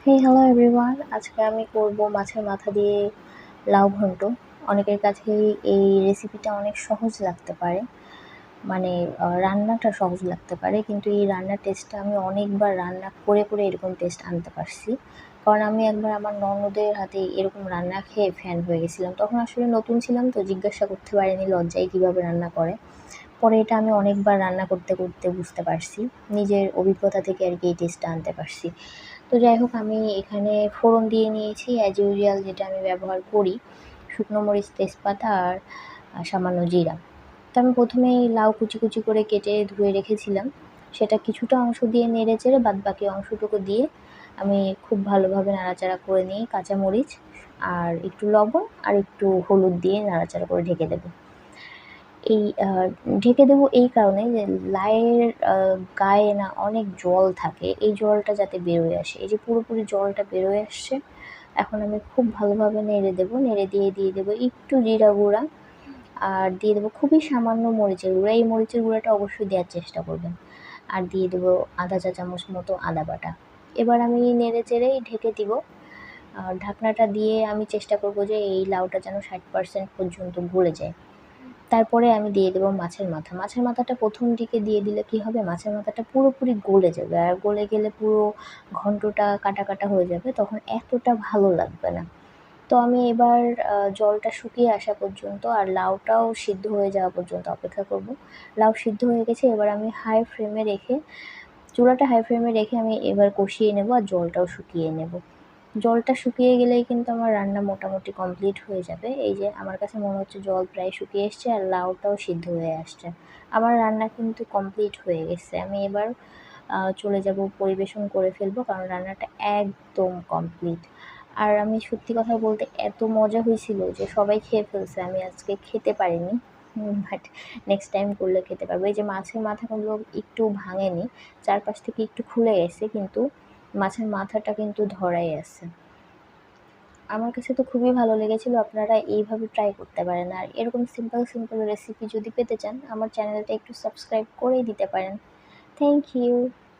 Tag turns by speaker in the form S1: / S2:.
S1: Hello everyone, আজকে আমি করব মাছের মাথা দিয়ে লাউ ঘন্ট। অনেকের কাছেই এই রেসিপিটা অনেক সহজ লাগতে পারে, মানে রান্নাটা সহজ লাগতে পারে, কিন্তু এই রান্নার টেস্টটা আমি অনেকবার রান্না করে করে এরকম টেস্ট আনতে পারছি। কারণ আমি একবার আমার ননদের হাতে এরকম রান্না খেয়ে ফ্যান হয়ে গেছিলাম। তখন আসলে নতুন ছিলাম, তো জিজ্ঞাসা করতে পারিনি, লজ্জায় কীভাবে রান্না করে। পরে এটা আমি অনেকবার রান্না করতে করতে বুঝতে পারছি, নিজের অভিজ্ঞতা থেকে আর কি এই টেস্টটা আনতে পারছি। তো যাই হোক, আমি এখানে ফোড়ন দিয়ে নিয়েছি অ্যাজ ইউজুয়াল, যেটা আমি ব্যবহার করি, শুকনো মরিচ, তেজপাতা আর সামান্য জিরা। তো আমি প্রথমেই লাউ কুচি কুচি করে কেটে ধুয়ে রেখেছিলাম, সেটা কিছুটা অংশ দিয়ে নেড়ে চেড়ে বাদবাকি অংশটুকু দিয়ে আমি খুব ভালোভাবে নাড়াচাড়া করে নিই। কাঁচামরিচ আর একটু লবণ আর একটু হলুদ দিয়ে নাড়াচাড়া করে ঢেকে দেবো। এই ঢেকে দেবো এই কারণে যে লাউয়ের গায়ে না অনেক জল থাকে, এই জলটা যাতে বেরোয় আসে। এই যে পুরোপুরি জলটা বেরোয় আসছে, এখন আমি খুব ভালোভাবে নেড়ে দেবো। নেড়ে দিয়ে দেবো একটু জিরা গুঁড়া, আর দিয়ে দেবো খুবই সামান্য মরিচের গুঁড়া। এই মরিচের গুঁড়াটা অবশ্যই দেওয়ার চেষ্টা করবেন। আর দিয়ে দেবো আধা চা চামচ মতো আদা বাটা। এবার আমি নেড়ে চেড়েই ঢেকে দিব। আর ঢাকনাটা দিয়ে আমি চেষ্টা করব যে এই লাউটা যেন 60% পর্যন্ত গলে যায়। তারপরে আমি দিয়ে দেবো মাছের মাথা। মাছের মাথাটা প্রথম দিকে দিয়ে দিলে কী হবে, মাছের মাথাটা পুরোপুরি গলে যাবে, আর গলে গেলে পুরো ঘন্টটা কাটা কাটা হয়ে যাবে, তখন এতটা ভালো লাগবে না। তো আমি এবার জলটা শুকিয়ে আসা পর্যন্ত আর লাউটাও সিদ্ধ হয়ে যাওয়া পর্যন্ত অপেক্ষা করব। লাউ সিদ্ধ হয়ে গেছে, এবার আমি চুলাটা হাই ফ্লেমে রেখে আমি এবার কষিয়ে নেব আর জলটাও শুকিয়ে নেব। জলটা শুকিয়ে গেলেই কিন্তু আমার রান্না মোটামুটি কমপ্লিট হয়ে যাবে। এই যে আমার কাছে মনে হচ্ছে জল প্রায় শুকিয়ে এসছে আর লাউটাও সিদ্ধ হয়ে আসছে। আমার রান্না কিন্তু কমপ্লিট হয়ে গেছে। আমি এবার চলে যাব, পরিবেশন করে ফেলবো, কারণ রান্নাটা একদম কমপ্লিট। আর আমি সত্যি কথা বলতে এত মজা হয়েছিল যে সবাই খেয়ে ফেলছে, আমি আজকে খেতে পারিনি। বাট নেক্সট টাইম করলে খেতে পারবো। এই যে মাছের মাথাগুলো একটু ভাঙেনি, চারপাশ থেকে একটু খুলে গেছে, কিন্তু মাছের মাথাটা কিন্তু ধরাই আছে। আমার কাছে তো খুবই ভালো লেগেছিল। আপনারা এইভাবে ট্রাই করতে পারেন। আর এরকম সিম্পল সিম্পল রেসিপি যদি পেতে চান, আমার চ্যানেলটা একটু সাবস্ক্রাইব করেই দিতে পারেন। Thank you.